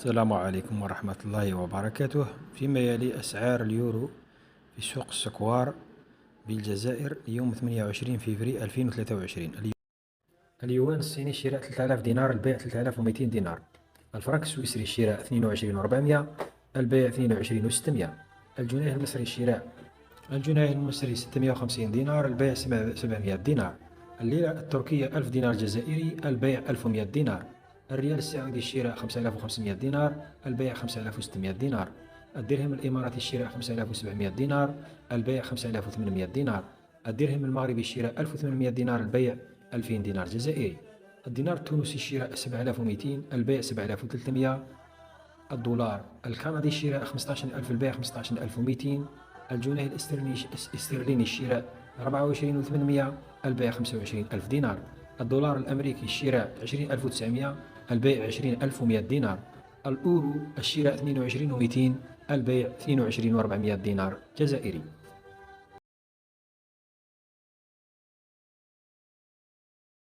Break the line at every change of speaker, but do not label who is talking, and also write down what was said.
السلام عليكم ورحمة الله وبركاته. فيما يلي أسعار اليورو في سوق السكوار بالجزائر يوم 28 فبراير 2023. اليوان الصيني شراء 3000 دينار، البيع 3200 دينار. الفرنك السويسري شراء 22,400، البيع 22,600. الجنيه المصري الجنيه المصري 650 دينار، البيع 700 دينار. الليرة التركية 1000 دينار جزائري، البيع 1100 دينار. الريال السعودي الشراء 5500 دينار، البيع 5600 دينار. الدرهم الإماراتي الشراء 5700 دينار، البيع 5800 دينار. الدرهم المغربي الشراء 1800 دينار، البيع 2000 دينار جزائري. الدينار التونسي الشراء 7200، البيع 7300. الدولار الكندي الشراء 15000، البيع 15200. الجنيه الاسترليني الشراء 24800، البيع 25000 دينار. الدولار الأمريكي الشراء 20900، البيع 20100 دينار. الأورو الشراء 22,200، البيع 22,400 دينار جزائري.